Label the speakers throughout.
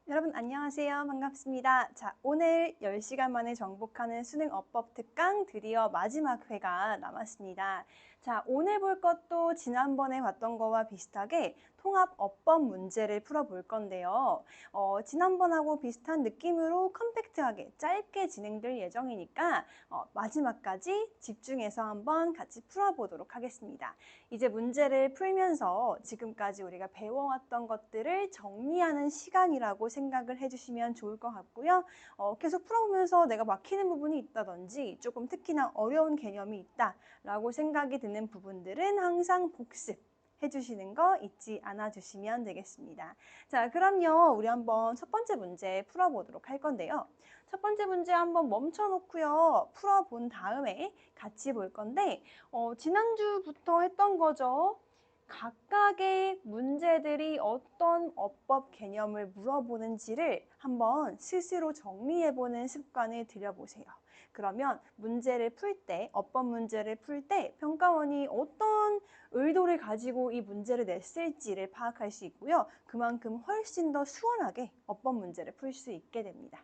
Speaker 1: 여러분 안녕하세요. 반갑습니다. 자, 오늘 10시간 만에 정복하는 수능 어법 특강 드디어 마지막 회가 남았습니다. 자, 오늘 볼 것도 지난번에 봤던 거와 비슷하게 통합 어법 문제를 풀어볼 건데요. 지난번하고 비슷한 느낌으로 컴팩트하게 짧게 진행될 예정이니까 마지막까지 집중해서 한번 같이 풀어보도록 하겠습니다. 이제 문제를 풀면서 지금까지 우리가 배워왔던 것들을 정리하는 시간이라고 생각을 해주시면 좋을 것 같고요. 계속 풀어보면서 내가 막히는 부분이 있다든지 조금 특히나 어려운 개념이 있다라고 생각이 드는 부분들은 항상 복습해주시는 거 잊지 않아 주시면 되겠습니다. 자, 그럼요. 우리 한번 첫 번째 문제 풀어보도록 할 건데요. 첫 번째 문제 한번 멈춰놓고요. 풀어본 다음에 같이 볼 건데 지난주부터 했던 거죠. 각각의 문제들이 어떤 어법 개념을 물어보는지를 한번 스스로 정리해보는 습관을 들여보세요. 그러면 문제를 풀 때, 어법 문제를 풀 때 평가원이 어떤 의도를 가지고 이 문제를 냈을지를 파악할 수 있고요. 그만큼 훨씬 더 수월하게 어법 문제를 풀 수 있게 됩니다.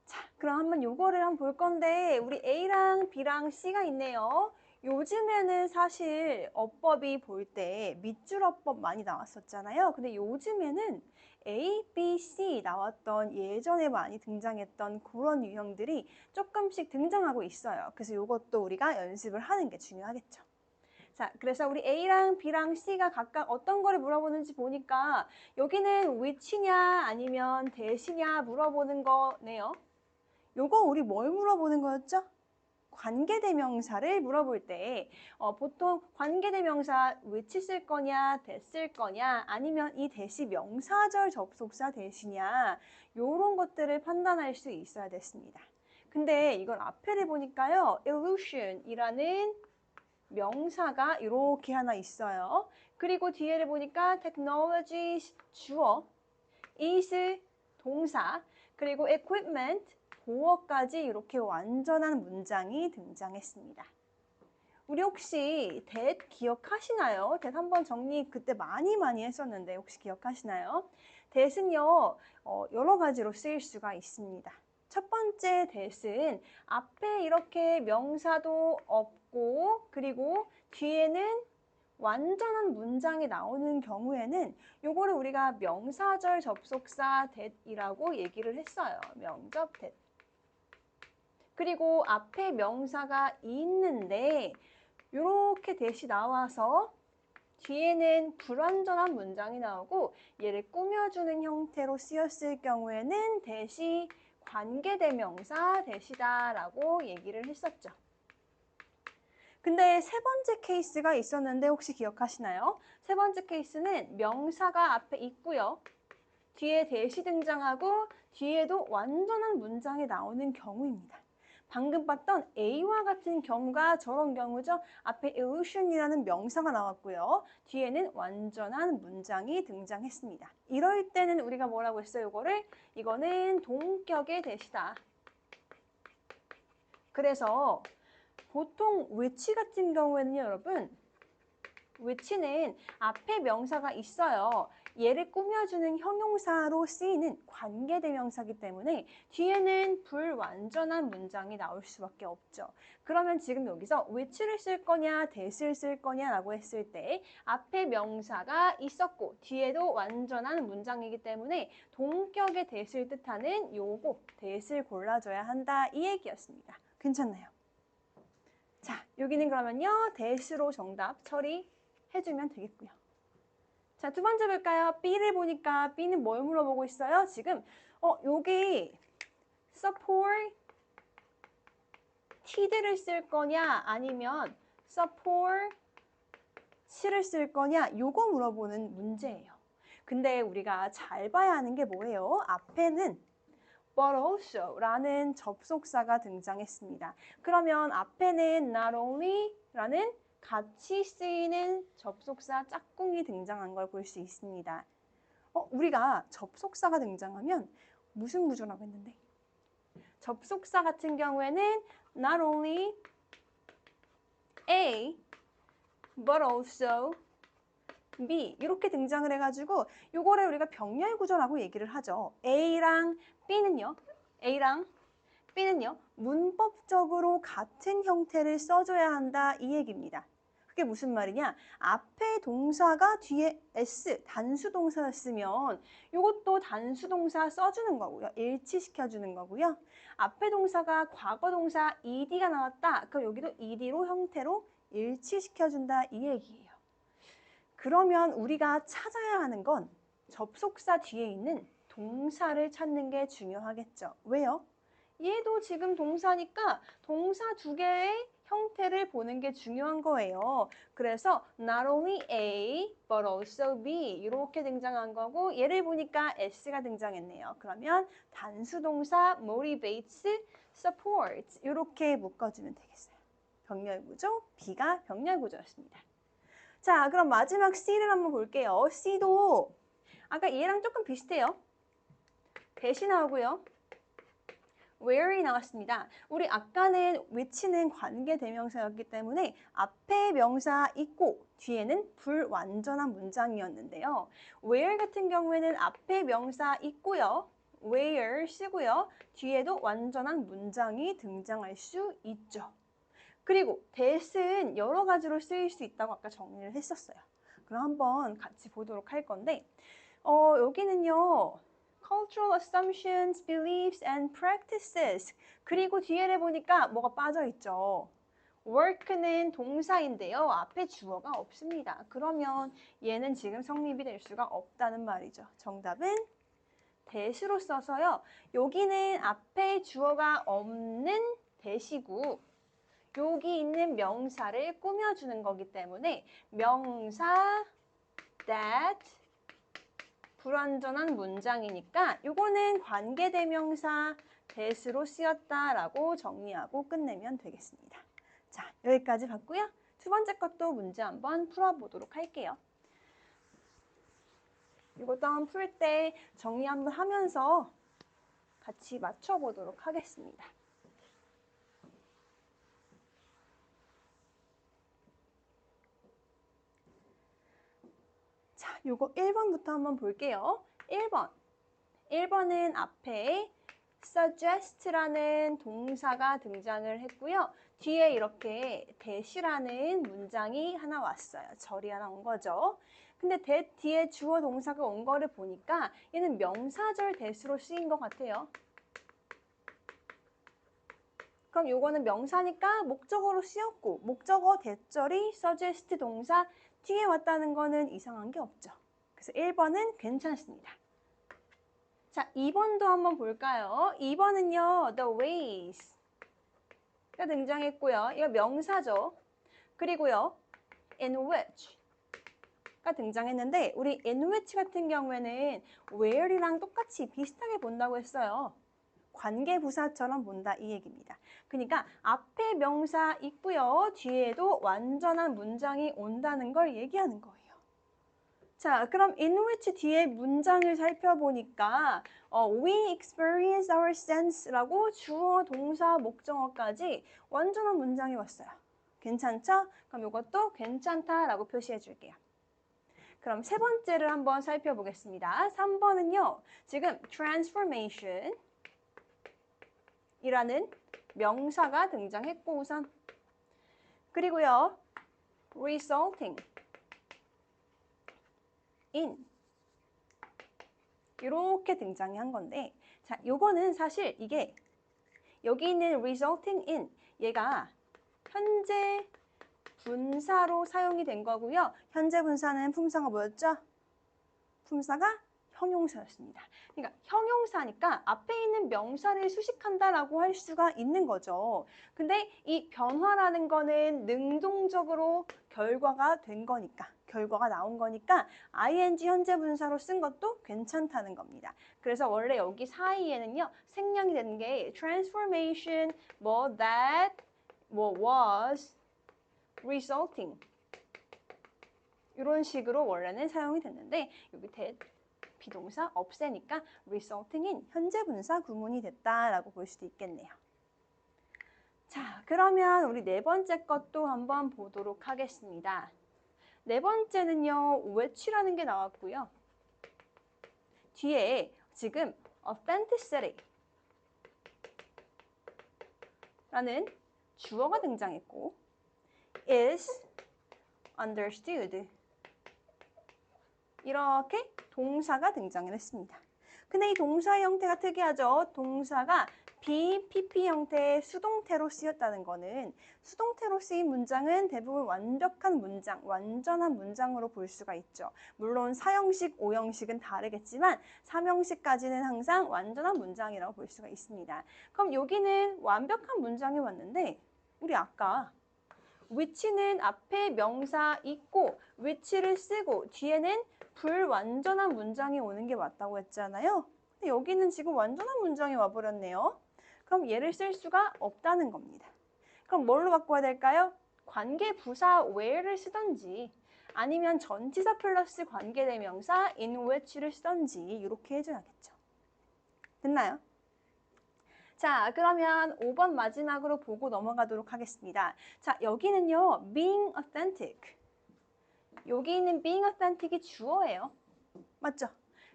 Speaker 1: 자, 그럼 한번 요거를 한번 볼 건데 우리 A랑 B랑 C가 있네요. 요즘에는 사실 어법이 볼 때 밑줄 어법 많이 나왔었잖아요. 근데 요즘에는 A, B, C 나왔던 예전에 많이 등장했던 그런 유형들이 조금씩 등장하고 있어요. 그래서 요것도 우리가 연습을 하는 게 중요하겠죠. 자, 그래서 우리 A랑 B랑 C가 각각 어떤 거를 물어보는지 보니까 여기는 which냐 아니면 대시냐 물어보는 거네요. 요거 우리 뭘 물어보는 거였죠? 관계대명사를 물어볼 때 보통 관계대명사 which 쓸 거냐, that 쓸 거냐, 아니면 이 that이 명사절 접속사 that이냐 요런 것들을 판단할 수 있어야 됐습니다. 근데 이걸 앞에를 보니까요. illusion이라는 명사가 이렇게 하나 있어요. 그리고 뒤에를 보니까 technologies 주어, is 동사, 그리고 equipment 보어까지 이렇게 완전한 문장이 등장했습니다. 우리 혹시 that 기억하시나요? that 한번 정리 그때 많이 했었는데 혹시 기억하시나요? that은요 여러 가지로 쓰일 수가 있습니다. 첫 번째 that은 앞에 이렇게 명사도 없고 그리고 뒤에는 완전한 문장이 나오는 경우에는 요거를 우리가 명사절 접속사 that이라고 얘기를 했어요. 명접 that. 그리고 앞에 명사가 있는데 이렇게 that이 나와서 뒤에는 불완전한 문장이 나오고 얘를 꾸며주는 형태로 쓰였을 경우에는 that이 관계대명사 that이다라고 얘기를 했었죠. 근데 세 번째 케이스가 있었는데 혹시 기억하시나요? 세 번째 케이스는 명사가 앞에 있고요. 뒤에 that이 등장하고 뒤에도 완전한 문장이 나오는 경우입니다. 방금 봤던 A와 같은 경우가 저런 경우죠. 앞에 illusion이라는 명사가 나왔고요. 뒤에는 완전한 문장이 등장했습니다. 이럴 때는 우리가 뭐라고 했어요? 이거는 동격의 that이다. 그래서 보통 which 같은 경우에는요, 여러분. which는 앞에 명사가 있어요. 얘를 꾸며주는 형용사로 쓰이는 관계대명사이기 때문에 뒤에는 불완전한 문장이 나올 수밖에 없죠. 그러면 지금 여기서 which를 쓸 거냐, that을 쓸 거냐라고 했을 때 앞에 명사가 있었고 뒤에도 완전한 문장이기 때문에 동격의 that을 뜻하는 요거, that을 골라줘야 한다 이 얘기였습니다. 괜찮나요? 자, 여기는 그러면요. that으로 정답 처리해주면 되겠고요. 자, 두 번째 볼까요? B를 보니까 B는 뭘 물어보고 있어요? 지금 여기 supported를 쓸 거냐 아니면 support를 쓸 거냐 요거 물어보는 문제예요. 근데 우리가 잘 봐야 하는 게 뭐예요? 앞에는 but also 라는 접속사가 등장했습니다. 그러면 앞에는 not only 라는 같이 쓰이는 접속사 짝꿍이 등장한 걸 볼 수 있습니다. 우리가 접속사가 등장하면 무슨 구조라고 했는데? 접속사 같은 경우에는 not only A but also B 이렇게 등장을 해가지고 요거를 우리가 병렬 구조라고 얘기를 하죠. A랑 B는요 문법적으로 같은 형태를 써줘야 한다 이 얘기입니다. 그게 무슨 말이냐? 앞에 동사가 뒤에 S 단수 동사였으면 이것도 단수 동사 써주는 거고요. 일치시켜주는 거고요. 앞에 동사가 과거 동사 ED가 나왔다. 그럼 여기도 ED로 형태로 일치시켜준다 이 얘기예요. 그러면 우리가 찾아야 하는 건 접속사 뒤에 있는 동사를 찾는 게 중요하겠죠. 왜요? 얘도 지금 동사니까 동사 두 개의 형태를 보는 게 중요한 거예요. 그래서 not only A but also B 이렇게 등장한 거고 얘를 보니까 S가 등장했네요. 그러면 단수 동사 motivates, supports 이렇게 묶어주면 되겠어요. 병렬 구조, B가 병렬 구조였습니다. 자, 그럼 마지막 C를 한번 볼게요. C도 아까 얘랑 조금 비슷해요. 대시 나오고요. where이 나왔습니다. 우리 아까는 which는 관계대명사였기 때문에 앞에 명사 있고 뒤에는 불완전한 문장이었는데요. where 같은 경우에는 앞에 명사 있고요. where 쓰고요. 뒤에도 완전한 문장이 등장할 수 있죠. 그리고 that은 여러 가지로 쓰일 수 있다고 아까 정리를 했었어요. 그럼 한번 같이 보도록 할 건데 여기는요. cultural assumptions, beliefs and practices. 그리고 뒤에를 보니까 뭐가 빠져 있죠. work는 동사인데요. 앞에 주어가 없습니다. 그러면 얘는 지금 성립이 될 수가 없다는 말이죠. 정답은 that으로 써서요. 여기는 앞에 주어가 없는 that이고 여기 있는 명사를 꾸며주는 거기 때문에 명사 that 불완전한 문장이니까 이거는 관계대명사 that으로 쓰였다라고 정리하고 끝내면 되겠습니다. 자, 여기까지 봤고요. 두 번째 것도 문제 한번 풀어보도록 할게요. 이것도 한번 풀 때 정리 한번 하면서 같이 맞춰보도록 하겠습니다. 자, 요거 1번부터 한번 볼게요. 1번은 앞에 suggest라는 동사가 등장을 했고요. 뒤에 이렇게 that이라는 문장이 하나 왔어요. 절이 하나 온 거죠. 근데 that 뒤에 주어 동사가 온 거를 보니까 얘는 명사절 that으로 쓰인 것 같아요. 그럼 요거는 명사니까 목적어로 쓰였고 목적어 that절이 suggest 동사 뒤에 왔다는 거는 이상한 게 없죠. 그래서 1번은 괜찮습니다. 자, 2번도 한번 볼까요? 2번은요, the ways가 등장했고요. 이거 명사죠. 그리고요, in which가 등장했는데 우리 in which 같은 경우에는 where이랑 똑같이 비슷하게 본다고 했어요. 관계부사처럼 본다 이 얘기입니다. 그러니까 앞에 명사 있고요. 뒤에도 완전한 문장이 온다는 걸 얘기하는 거예요. 자, 그럼 in which 뒤에 문장을 살펴보니까 we experience our sense라고 주어, 동사, 목적어까지 완전한 문장이 왔어요. 괜찮죠? 그럼 이것도 괜찮다라고 표시해 줄게요. 그럼 세 번째를 한번 살펴보겠습니다. 3번은요. 지금 transformation 이라는 명사가 등장했고 우선 그리고요. resulting in 이렇게 등장이 한 건데 자, 요거는 사실 이게 여기 있는 resulting in 얘가 현재 분사로 사용이 된 거고요. 현재 분사는 품사가 뭐였죠? 품사가 형용사였습니다. 그러니까 형용사니까 앞에 있는 명사를 수식한다라고 할 수가 있는 거죠. 근데 이 변화라는 거는 능동적으로 결과가 된 거니까, 결과가 나온 거니까 ing 현재 분사로 쓴 것도 괜찮다는 겁니다. 그래서 원래 여기 사이에는요, 생략이 되는 게 transformation, 뭐 that, 뭐 was, resulting 이런 식으로 원래는 사용이 됐는데 여기 that 비동사 없애니까 resulting in 현재 분사 구문이 됐다라고 볼 수도 있겠네요. 자, 그러면 우리 네 번째 것도 한번 보도록 하겠습니다. 네 번째는요, which라는 게 나왔고요. 뒤에 지금 authenticity 라는 주어가 등장했고 is understood 이렇게 동사가 등장을 했습니다. 근데 이 동사의 형태가 특이하죠. 동사가 BPP 형태의 수동태로 쓰였다는 거는 수동태로 쓰인 문장은 대부분 완벽한 문장, 완전한 문장으로 볼 수가 있죠. 물론 4형식, 5형식은 다르겠지만 3형식까지는 항상 완전한 문장이라고 볼 수가 있습니다. 그럼 여기는 완벽한 문장이 왔는데 우리 아까 which는 앞에 명사 있고 which를 쓰고 뒤에는 불완전한 문장이 오는 게 맞다고 했잖아요. 근데 여기는 지금 완전한 문장이 와버렸네요. 그럼 얘를 쓸 수가 없다는 겁니다. 그럼 뭘로 바꿔야 될까요? 관계 부사 where를 쓰던지 아니면 전치사 플러스 관계대명사 in which를 쓰던지 이렇게 해줘야겠죠. 됐나요? 자, 그러면 5번 마지막으로 보고 넘어가도록 하겠습니다. 자, 여기는요, being authentic. 여기 있는 being authentic이 주어예요. 맞죠?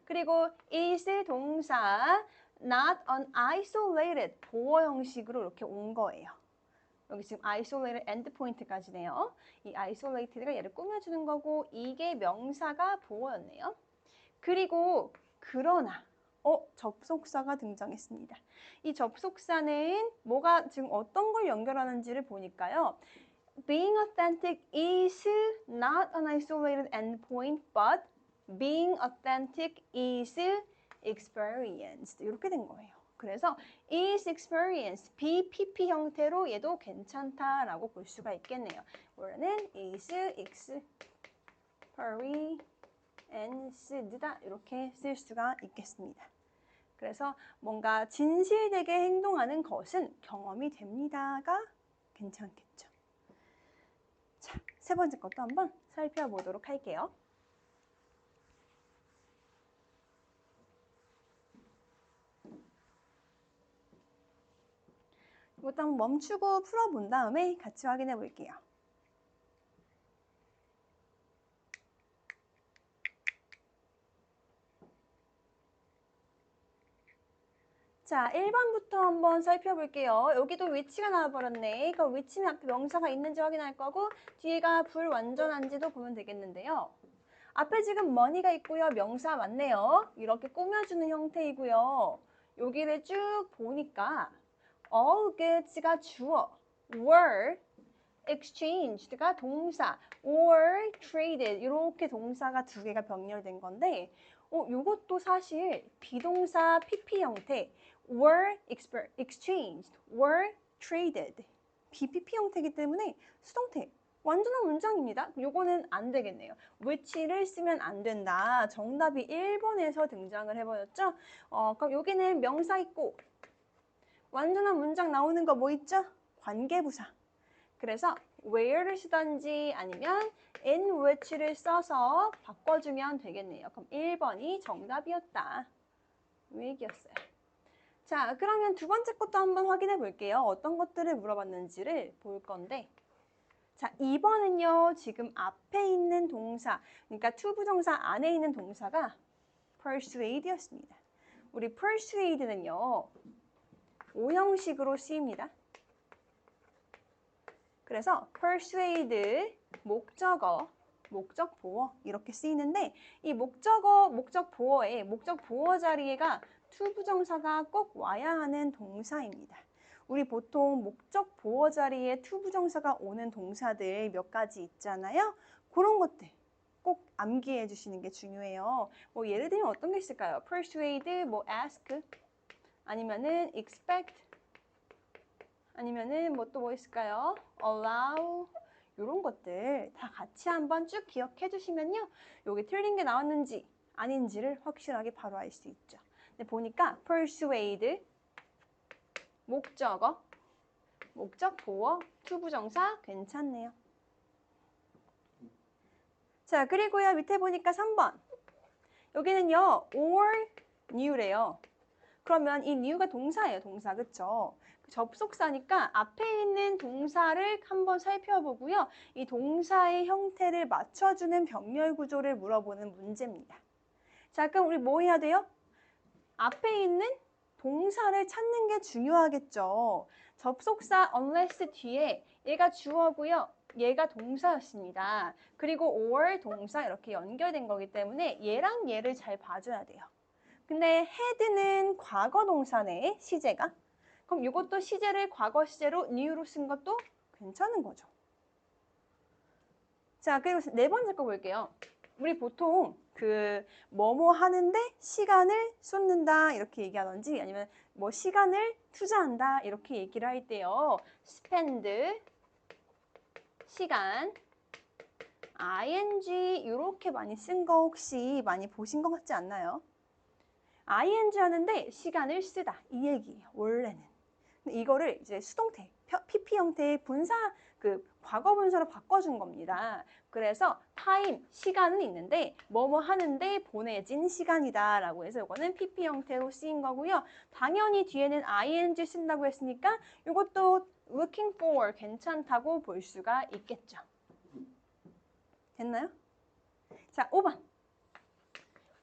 Speaker 1: 그리고 is 동사, not an isolated 보어 형식으로 이렇게 온 거예요. 여기 지금 isolated endpoint까지네요. 이 isolated가 얘를 꾸며주는 거고 이게 명사가 보어였네요. 그리고 그러나 접속사가 등장했습니다. 이 접속사는 뭐가 지금 어떤 걸 연결하는지를 보니까요. Being authentic is not an isolated endpoint, but being authentic is experienced. 이렇게 된 거예요. 그래서 is experienced, BPP 형태로 얘도 괜찮다라고 볼 수가 있겠네요. 원래는 is experienced다 이렇게 쓸 수가 있겠습니다. 그래서 뭔가 진실되게 행동하는 것은 경험이 됩니다가 괜찮겠죠. 자, 세 번째 것도 한번 살펴보도록 할게요. 이것도 한번 멈추고 풀어본 다음에 같이 확인해 볼게요. 자, 1번부터 한번 살펴볼게요. 여기도 위치가 나와버렸네. 그럼 위치는 앞에 명사가 있는지 확인할 거고 뒤에가 불완전한지도 보면 되겠는데요. 앞에 지금 money가 있고요. 명사 맞네요. 이렇게 꾸며주는 형태이고요. 여기를 쭉 보니까 all goods가 주어, were exchanged가 동사, or traded 이렇게 동사가 두 개가 병렬된 건데 이것도 사실 비동사 PP 형태 were exchanged, were traded BPP 형태이기 때문에 수동태 완전한 문장입니다. 요거는 안 되겠네요. which를 쓰면 안 된다. 정답이 1번에서 등장을 해버렸죠. 그럼 여기는 명사 있고 완전한 문장 나오는 거 뭐 있죠? 관계부사. 그래서 where를 쓰던지 아니면 in which를 써서 바꿔주면 되겠네요. 그럼 1번이 정답이었다. 이 얘기였어요. 자, 그러면 두 번째 것도 한번 확인해 볼게요. 어떤 것들을 물어봤는지를 볼 건데 자, 2번은요. 지금 앞에 있는 동사, 그러니까 to 부정사 안에 있는 동사가 persuade였습니다. 우리 persuade는요. 5형식으로 쓰입니다. 그래서 persuade, 목적어, 목적 보어 이렇게 쓰이는데 이 목적어, 목적 보어에 목적 보어 자리에가 to 부정사가 꼭 와야 하는 동사입니다. 우리 보통 목적 보어 자리에 to 부정사가 오는 동사들 몇 가지 있잖아요. 그런 것들 꼭 암기해 주시는 게 중요해요. 뭐 예를 들면 어떤 게 있을까요? persuade, 뭐 ask, 아니면은 expect, 아니면은 뭐 또 뭐 있을까요? allow 이런 것들 다 같이 한번 쭉 기억해 주시면요. 여기 틀린 게 나왔는지 아닌지를 확실하게 바로 알 수 있죠. 근데 보니까 persuade, 목적어, 목적 보어, to 부정사 괜찮네요. 자, 그리고요. 밑에 보니까 3번. 여기는요. or new래요. 그러면 이 new가 동사예요. 동사. 그쵸? 접속사니까 앞에 있는 동사를 한번 살펴보고요. 이 동사의 형태를 맞춰주는 병렬 구조를 물어보는 문제입니다. 자, 그럼 우리 뭐 해야 돼요? 앞에 있는 동사를 찾는 게 중요하겠죠. 접속사 unless 뒤에 얘가 주어고요. 얘가 동사였습니다. 그리고 or 동사 이렇게 연결된 거기 때문에 얘랑 얘를 잘 봐줘야 돼요. 근데 had는 과거 동사네, 시제가. 그럼 이것도 시제를 과거 시제로 new로 쓴 것도 괜찮은 거죠. 자, 그리고 네 번째 거 볼게요. 우리 보통 뭐뭐 하는데 시간을 쏟는다 이렇게 얘기하던지 아니면 뭐 시간을 투자한다 이렇게 얘기를 할 때요. spend, 시간, ing 이렇게 많이 쓴 거 혹시 많이 보신 것 같지 않나요? ing 하는데 시간을 쓰다 이 얘기예요. 원래는. 근데 이거를 이제 수동태, PP 형태의 분사 과거 분사로 바꿔준 겁니다. 그래서 time, 시간은 있는데 뭐뭐 하는데 보내진 시간이다라고 해서 이거는 PP 형태로 쓰인 거고요. 당연히 뒤에는 ing 쓴다고 했으니까 이것도 looking for 괜찮다고 볼 수가 있겠죠. 됐나요? 자, 5번.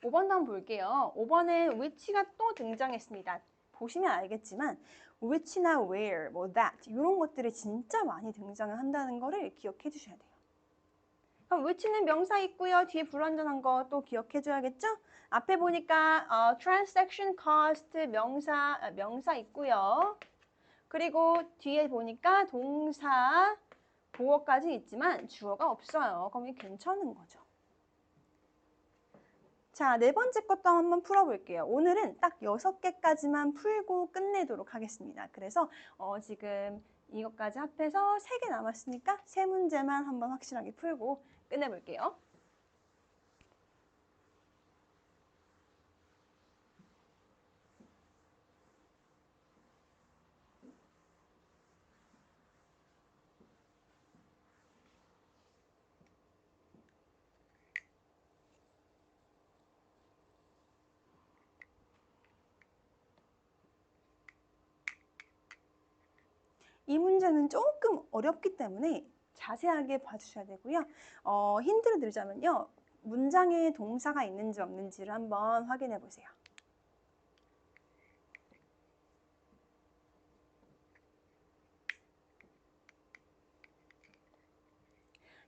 Speaker 1: 5번도 한번 볼게요. 5번에 which가 또 등장했습니다. 보시면 알겠지만 which나 where, 뭐 that 이런 것들이 진짜 많이 등장을 한다는 거를 기억해 주셔야 돼요. 그럼 which는 명사 있고요. 뒤에 불완전한 거 또 기억해 줘야겠죠? 앞에 보니까 transaction cost 명사 있고요. 그리고 뒤에 보니까 동사, 보어까지 있지만 주어가 없어요. 그럼 이게 괜찮은 거죠. 자, 네 번째 것도 한번 풀어볼게요. 오늘은 딱 6개까지만 풀고 끝내도록 하겠습니다. 그래서 지금 이것까지 합해서 3개 남았으니까 3문제만 한번 확실하게 풀고 끝내볼게요. 이 문제는 조금 어렵기 때문에 자세하게 봐주셔야 되고요. 힌트를 드리자면요. 문장에 동사가 있는지 없는지를 한번 확인해 보세요.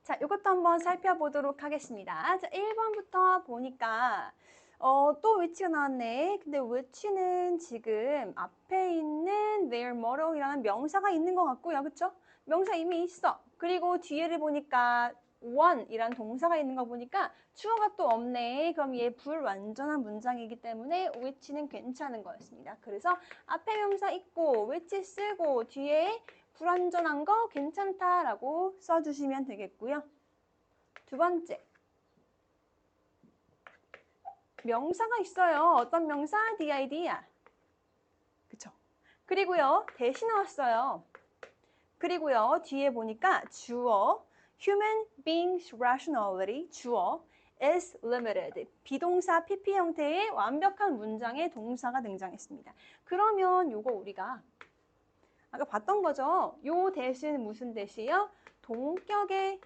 Speaker 1: 자, 이것도 한번 살펴보도록 하겠습니다. 자, 1번부터 보니까 또 which가 나왔네. 근데 which는 지금 앞에 있는 their model이라는 명사가 있는 것 같고요. 그쵸? 명사 이미 있어. 그리고 뒤에를 보니까 one이란 동사가 있는 거 보니까 주어가 또 없네. 그럼 얘 불완전한 문장이기 때문에 which는 괜찮은 거였습니다. 그래서 앞에 명사 있고 which 쓰고 뒤에 불완전한 거 괜찮다라고 써주시면 되겠고요. 두 번째, 명사가 있어요. 어떤 명사? DID야. 그쵸? 그리고요, 대신 나왔어요. 그리고요, 뒤에 보니까 주어, human beings rationality, 주어, is limited, 비동사 PP 형태의 완벽한 문장의 동사가 등장했습니다. 그러면 요거 우리가 아까 봤던 거죠? 요 대신 무슨 대시요? 동격의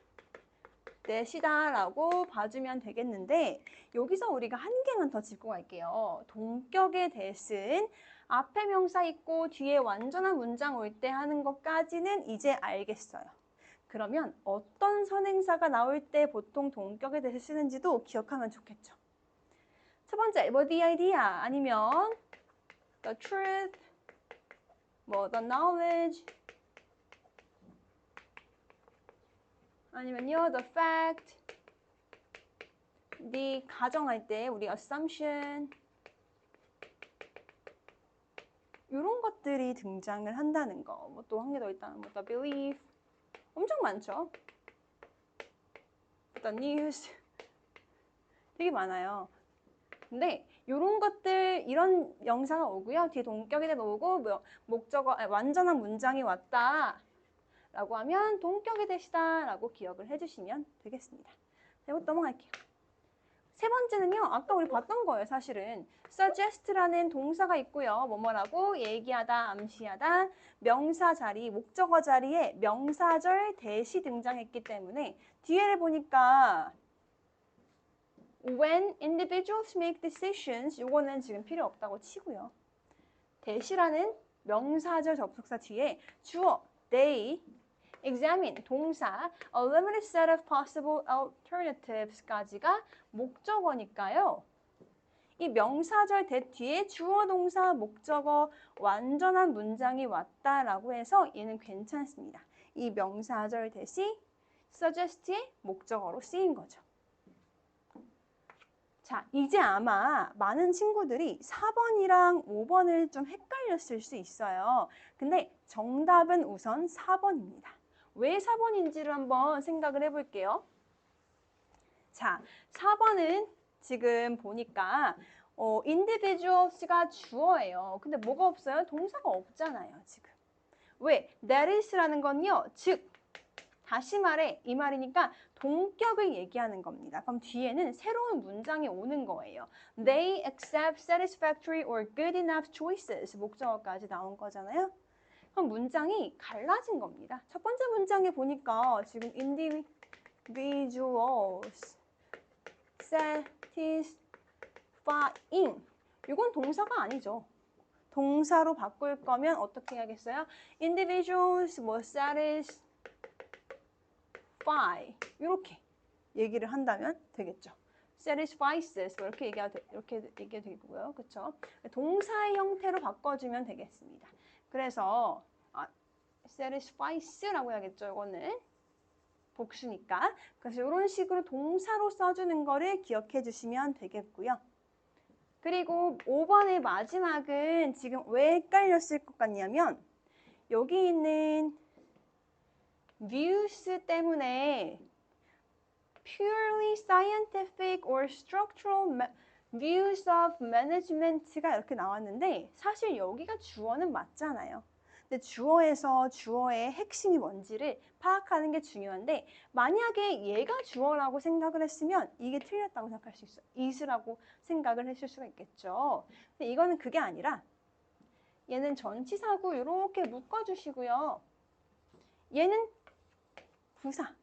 Speaker 1: 대시다라고 봐주면 되겠는데 여기서 우리가 한 개만 더 짚고 갈게요. 동격의 대신 앞에 명사 있고 뒤에 완전한 문장 올 때 하는 것까지는 이제 알겠어요. 그러면 어떤 선행사가 나올 때 보통 동격의 대시 쓰는지도 기억하면 좋겠죠. 첫 번째, 뭐 the idea 아니면 the truth, 뭐 the knowledge 아니면요 the fact, the 가정할 때 우리 assumption 이런 것들이 등장을 한다는 거. 뭐 또 한 개 더 있다는 뭐 the belief 엄청 많죠. the news 되게 많아요. 근데 이런 것들 이런 명사가 오고요. 뒤에 동격이 오고 뭐, 목적어 완전한 문장이 왔다 라고 하면 동격의 대시다 라고 기억을 해주시면 되겠습니다. 자, 이거 넘어갈게요. 세 번째는요. 아까 우리 봤던 거예요. 사실은. suggest라는 동사가 있고요. 뭐뭐라고 얘기하다, 암시하다, 명사 자리, 목적어 자리에 명사절 대시 등장했기 때문에 뒤에를 보니까 when individuals make decisions 요거는 지금 필요 없다고 치고요. 대시라는 명사절 접속사 뒤에 주어 they examine 동사 a limited set of possible alternatives까지가 목적어니까요. 이 명사절 대 뒤에 주어 동사 목적어 완전한 문장이 왔다라고 해서 얘는 괜찮습니다. 이 명사절 대시 suggest의 목적어로 쓰인 거죠. 자, 이제 아마 많은 친구들이 4번이랑 5번을 좀 헷갈렸을 수 있어요. 근데 정답은 우선 4번입니다. 왜 4번인지를 한번 생각을 해볼게요. 자, 4번은 지금 보니까 individuals가 주어예요. 근데 뭐가 없어요? 동사가 없잖아요, 지금. 왜? that is라는 건요, 즉 다시 말해 이 말이니까 동격을 얘기하는 겁니다. 그럼 뒤에는 새로운 문장이 오는 거예요. They accept satisfactory or good enough choices. 목적어까지 나온 거잖아요. 그럼 문장이 갈라진 겁니다. 첫 번째 문장에 보니까 지금 individuals satisfying 이건 동사가 아니죠. 동사로 바꿀 거면 어떻게 해야겠어요? individuals 뭐 satisfy 이렇게 얘기를 한다면 되겠죠. satisfies 뭐 이렇게 얘기해도 되고요. 그렇죠? 동사의 형태로 바꿔주면 되겠습니다. 그래서 satisfies라고 해야겠죠. 이거는 복수니까. 그래서 이런 식으로 동사로 써주는 거를 기억해 주시면 되겠고요. 그리고 5번의 마지막은 지금 왜 헷갈렸을 것 같냐면 여기 있는 views 때문에 purely scientific or structural views of management가 이렇게 나왔는데 사실 여기가 주어는 맞잖아요. 근데 주어에서 주어의 핵심이 뭔지를 파악하는 게 중요한데 만약에 얘가 주어라고 생각을 했으면 이게 틀렸다고 생각할 수 있어요. is라고 생각을 했을 수가 있겠죠. 근데 이거는 그게 아니라 얘는 전치사고 이렇게 묶어주시고요. 얘는 부사,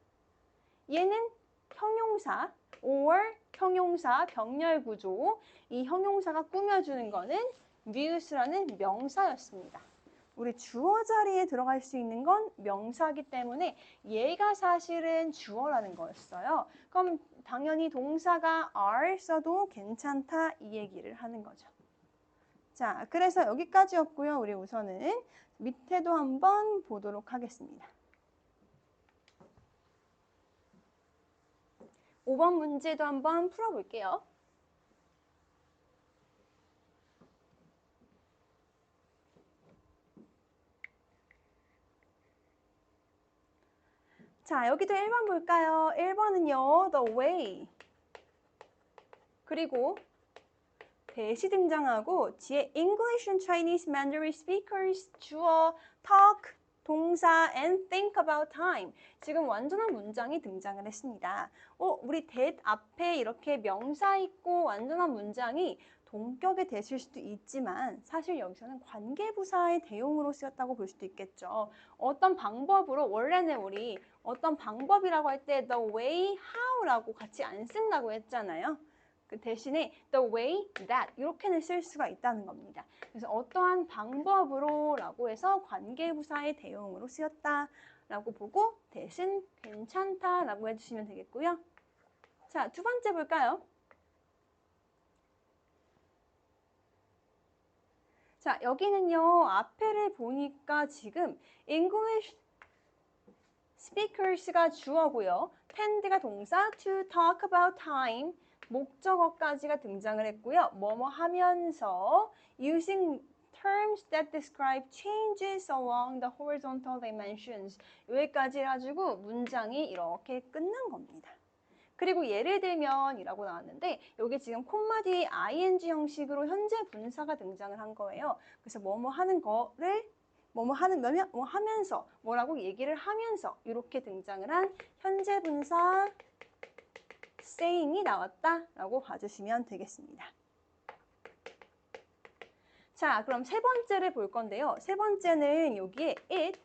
Speaker 1: 얘는 형용사 or 형용사 병렬 구조 이 형용사가 꾸며주는 거는 views라는 명사였습니다. 우리 주어 자리에 들어갈 수 있는 건 명사이기 때문에 얘가 사실은 주어라는 거였어요. 그럼 당연히 동사가 are 써도 괜찮다 이 얘기를 하는 거죠. 자, 그래서 여기까지였고요. 우리 우선은 밑에도 한번 보도록 하겠습니다. 5번 문제도 한번 풀어볼게요. 자, 여기도 1번 볼까요? 1번은요, the way. 그리고 대시 등장하고 뒤에 English and Chinese Mandarin speakers 주어 talk 동사 and think about time. 지금 완전한 문장이 등장을 했습니다. 우리 that 앞에 이렇게 명사 있고 완전한 문장이 동격에 대실 수도 있지만 사실 여기서는 관계부사의 대용으로 쓰였다고 볼 수도 있겠죠. 어떤 방법으로 원래는 우리 어떤 방법이라고 할 때 the way, how라고 같이 안 쓴다고 했잖아요. 그 대신에 the way that 이렇게는 쓸 수가 있다는 겁니다. 그래서 어떠한 방법으로 라고 해서 관계부사의 대용으로 쓰였다라고 보고 대신 괜찮다라고 해주시면 되겠고요. 자, 두 번째 볼까요? 자, 여기는요. 앞에를 보니까 지금 English speakers가 주어고요. tend가 동사, to talk about time 목적어까지가 등장을 했고요. 뭐뭐 하면서 using terms that describe changes along the horizontal dimensions 여기까지 해가지고 문장이 이렇게 끝난 겁니다. 그리고 예를 들면 이라고 나왔는데 여기 지금 콤마 뒤에 ing 형식으로 현재 분사가 등장을 한 거예요. 그래서 뭐뭐 하는 거를 뭐뭐 하는 거면 뭐 하면서 뭐라고 얘기를 하면서 이렇게 등장을 한 현재 분사 saying이 나왔다라고 봐주시면 되겠습니다. 자, 그럼 세 번째를 볼 건데요. 세 번째는 여기에 it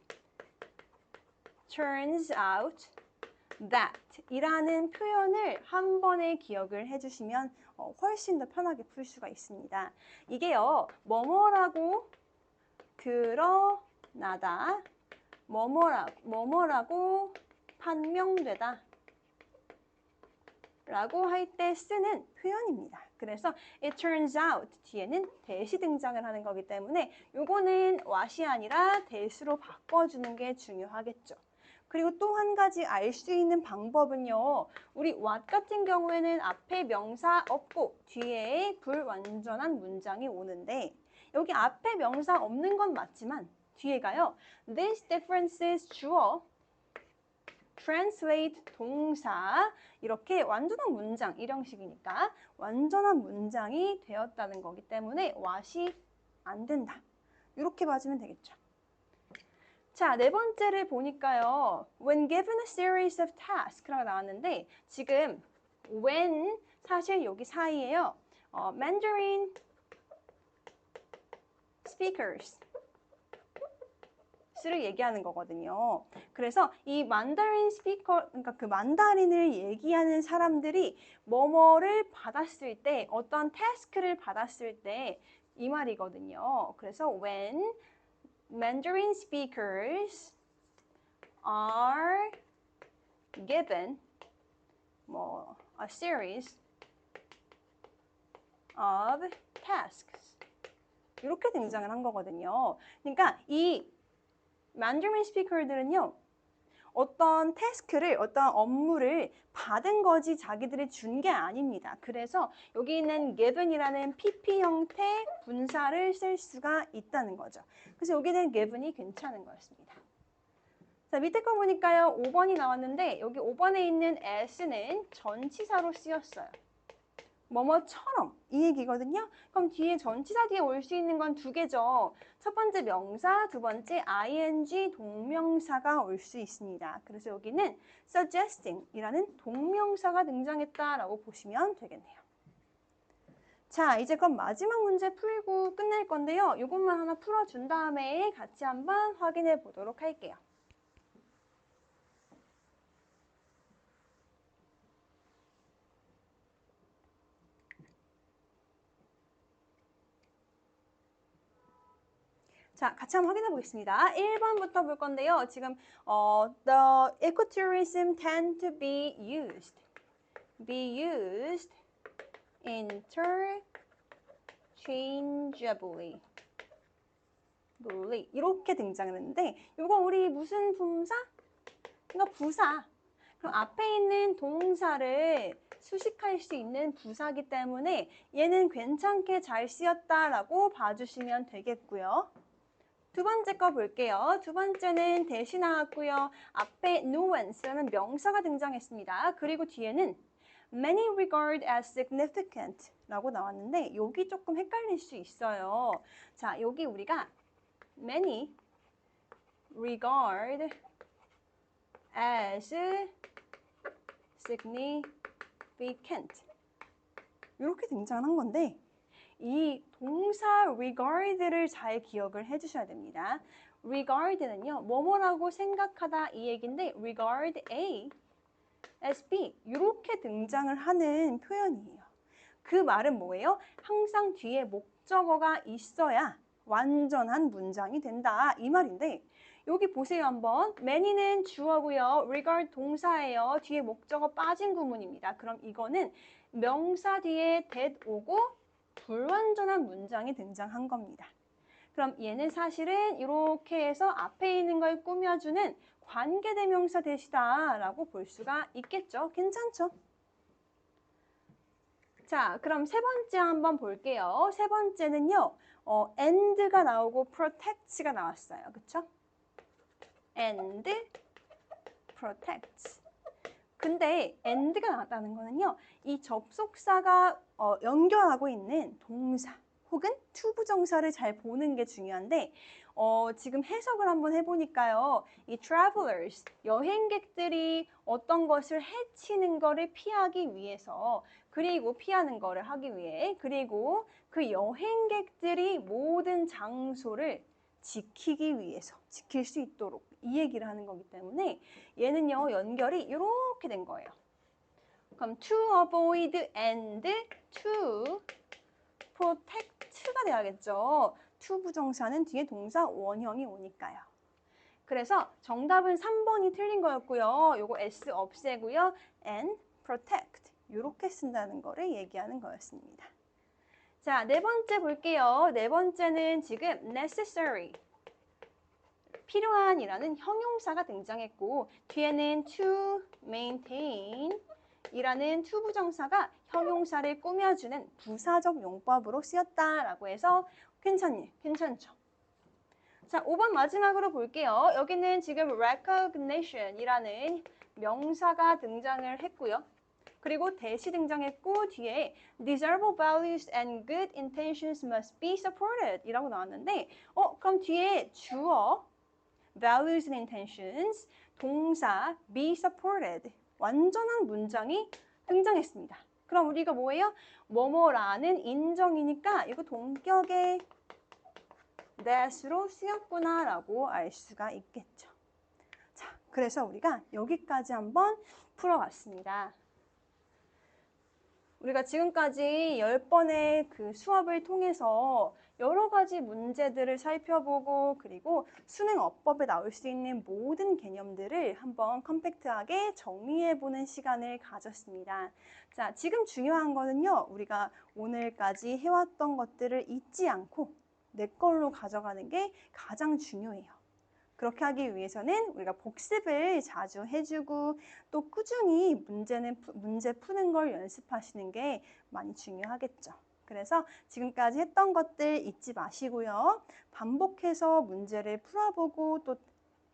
Speaker 1: turns out that 이라는 표현을 한 번에 기억을 해주시면 훨씬 더 편하게 풀 수가 있습니다. 이게요, 뭐뭐라고 드러나다, 뭐뭐라고 판명되다 라고 할 때 쓰는 표현입니다. 그래서 it turns out 뒤에는 that이 등장을 하는 거기 때문에 요거는 what이 아니라 that으로 바꿔주는 게 중요하겠죠. 그리고 또 한 가지 알 수 있는 방법은요. 우리 what 같은 경우에는 앞에 명사 없고 뒤에 불완전한 문장이 오는데 여기 앞에 명사 없는 건 맞지만 뒤에가요. This differences 주어 translate 동사 이렇게 완전한 문장 일형식이니까 완전한 문장이 되었다는 거기 때문에 what이 안 된다. 이렇게 봐주면 되겠죠. 자, 네 번째를 보니까요. When given a series of tasks라고 나왔는데 지금 when 사실 여기 사이에요. Mandarin speakers 를 얘기하는 거거든요. 그래서 이 만다린 스피커, 그러니까 그 만다린을 얘기하는 사람들이 뭐뭐를 받았을 때, 어떤 태스크를 받았을 때 이 말이거든요. 그래서 when Mandarin speakers are given a series of tasks 이렇게 등장을 한 거거든요. 그러니까 이 만다린 스피커들은요. 어떤 태스크를, 어떤 업무를 받은 거지 자기들이 준 게 아닙니다. 그래서 여기 있는 given이라는 PP 형태 분사를 쓸 수가 있다는 거죠. 그래서 여기는 given이 괜찮은 거였습니다. 자, 밑에 거 보니까요. 5번이 나왔는데 여기 5번에 있는 as는 전치사로 쓰였어요. 뭐뭐처럼 이 얘기거든요. 그럼 뒤에 전치사 뒤에 올 수 있는 건 두 개죠. 첫 번째 명사, 두 번째 ing 동명사가 올 수 있습니다. 그래서 여기는 suggesting 이라는 동명사가 등장했다라고 보시면 되겠네요. 자, 이제 그럼 마지막 문제 풀고 끝낼 건데요. 이것만 하나 풀어준 다음에 같이 한번 확인해 보도록 할게요. 자, 같이 한번 확인해 보겠습니다. 1번부터 볼 건데요. 지금 the ecotourism tend to be used interchangeably. 이렇게 등장을 했는데 이거 우리 무슨 분사? 이거 부사. 그럼 앞에 있는 동사를 수식할 수 있는 부사기 때문에 얘는 괜찮게 잘 쓰였다라고 봐주시면 되겠고요. 두 번째 거 볼게요. 두 번째는 대시 나왔고요. 앞에 nuance라는 명사가 등장했습니다. 그리고 뒤에는 many regard as significant 라고 나왔는데 여기 조금 헷갈릴 수 있어요. 자, 여기 우리가 many regard as significant 이렇게 등장한 건데 이 동사 regard를 잘 기억을 해주셔야 됩니다. regard는요, 뭐뭐라고 생각하다 이 얘기인데 regard A as B 이렇게 등장을 하는 표현이에요. 그 말은 뭐예요? 항상 뒤에 목적어가 있어야 완전한 문장이 된다 이 말인데 여기 보세요 한번. many는 주어고요. regard 동사예요. 뒤에 목적어 빠진 구문입니다. 그럼 이거는 명사 뒤에 that 오고 불완전한 문장이 등장한 겁니다. 그럼 얘는 사실은 이렇게 해서 앞에 있는 걸 꾸며주는 관계대명사 대시다 라고 볼 수가 있겠죠. 괜찮죠? 자, 그럼 세 번째 한번 볼게요. 세 번째는요. and가 나오고 protects가 나왔어요. 그쵸? and protects. 근데 and가 나왔다는 거는요. 이 접속사가 연결하고 있는 동사 혹은 to 부정사를 잘 보는 게 중요한데 지금 해석을 한번 해보니까요. 이 travelers, 여행객들이 어떤 것을 해치는 거를 피하기 위해서 그리고 피하는 거를 하기 위해 그리고 그 여행객들이 모든 장소를 지키기 위해서 지킬 수 있도록 이 얘기를 하는 거기 때문에 얘는요 연결이 이렇게 된 거예요. 그럼 to avoid and to protect가 돼야겠죠. to 부정사는 뒤에 동사 원형이 오니까요. 그래서 정답은 3번이 틀린 거였고요. 요거 s 없애고요. and protect 이렇게 쓴다는 거를 얘기하는 거였습니다. 자, 네 번째 볼게요. 네 번째는 지금 necessary 필요한이라는 형용사가 등장했고 뒤에는 to maintain 이라는 to 부정사가 형용사를 꾸며주는 부사적 용법으로 쓰였다라고 해서 괜찮죠? 자, 5번 마지막으로 볼게요. 여기는 지금 recognition이라는 명사가 등장을 했고요. 그리고 대시 등장했고 뒤에 desirable values and good intentions must be supported 이라고 나왔는데 그럼 뒤에 주어 values and intentions 동사 be supported 완전한 문장이 등장했습니다. 그럼 우리가 뭐예요? 뭐뭐라는 인정이니까 이거 동격의 that으로 쓰였구나라고 알 수가 있겠죠. 자, 그래서 우리가 여기까지 한번 풀어봤습니다. 우리가 지금까지 10번의 그 수업을 통해서 여러 가지 문제들을 살펴보고 그리고 수능 어법에 나올 수 있는 모든 개념들을 한번 컴팩트하게 정리해보는 시간을 가졌습니다. 자, 지금 중요한 거는요. 우리가 오늘까지 해왔던 것들을 잊지 않고 내 걸로 가져가는 게 가장 중요해요. 그렇게 하기 위해서는 우리가 복습을 자주 해주고 또 꾸준히 문제 푸는 걸 연습하시는 게 많이 중요하겠죠. 그래서 지금까지 했던 것들 잊지 마시고요. 반복해서 문제를 풀어보고 또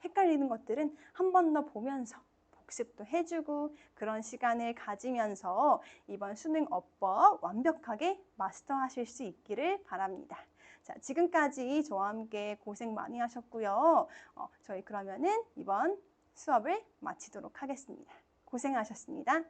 Speaker 1: 헷갈리는 것들은 한 번 더 보면서 복습도 해주고 그런 시간을 가지면서 이번 수능 어법 완벽하게 마스터하실 수 있기를 바랍니다. 자, 지금까지 저와 함께 고생 많이 하셨고요. 저희 그러면은 이번 수업을 마치도록 하겠습니다. 고생하셨습니다.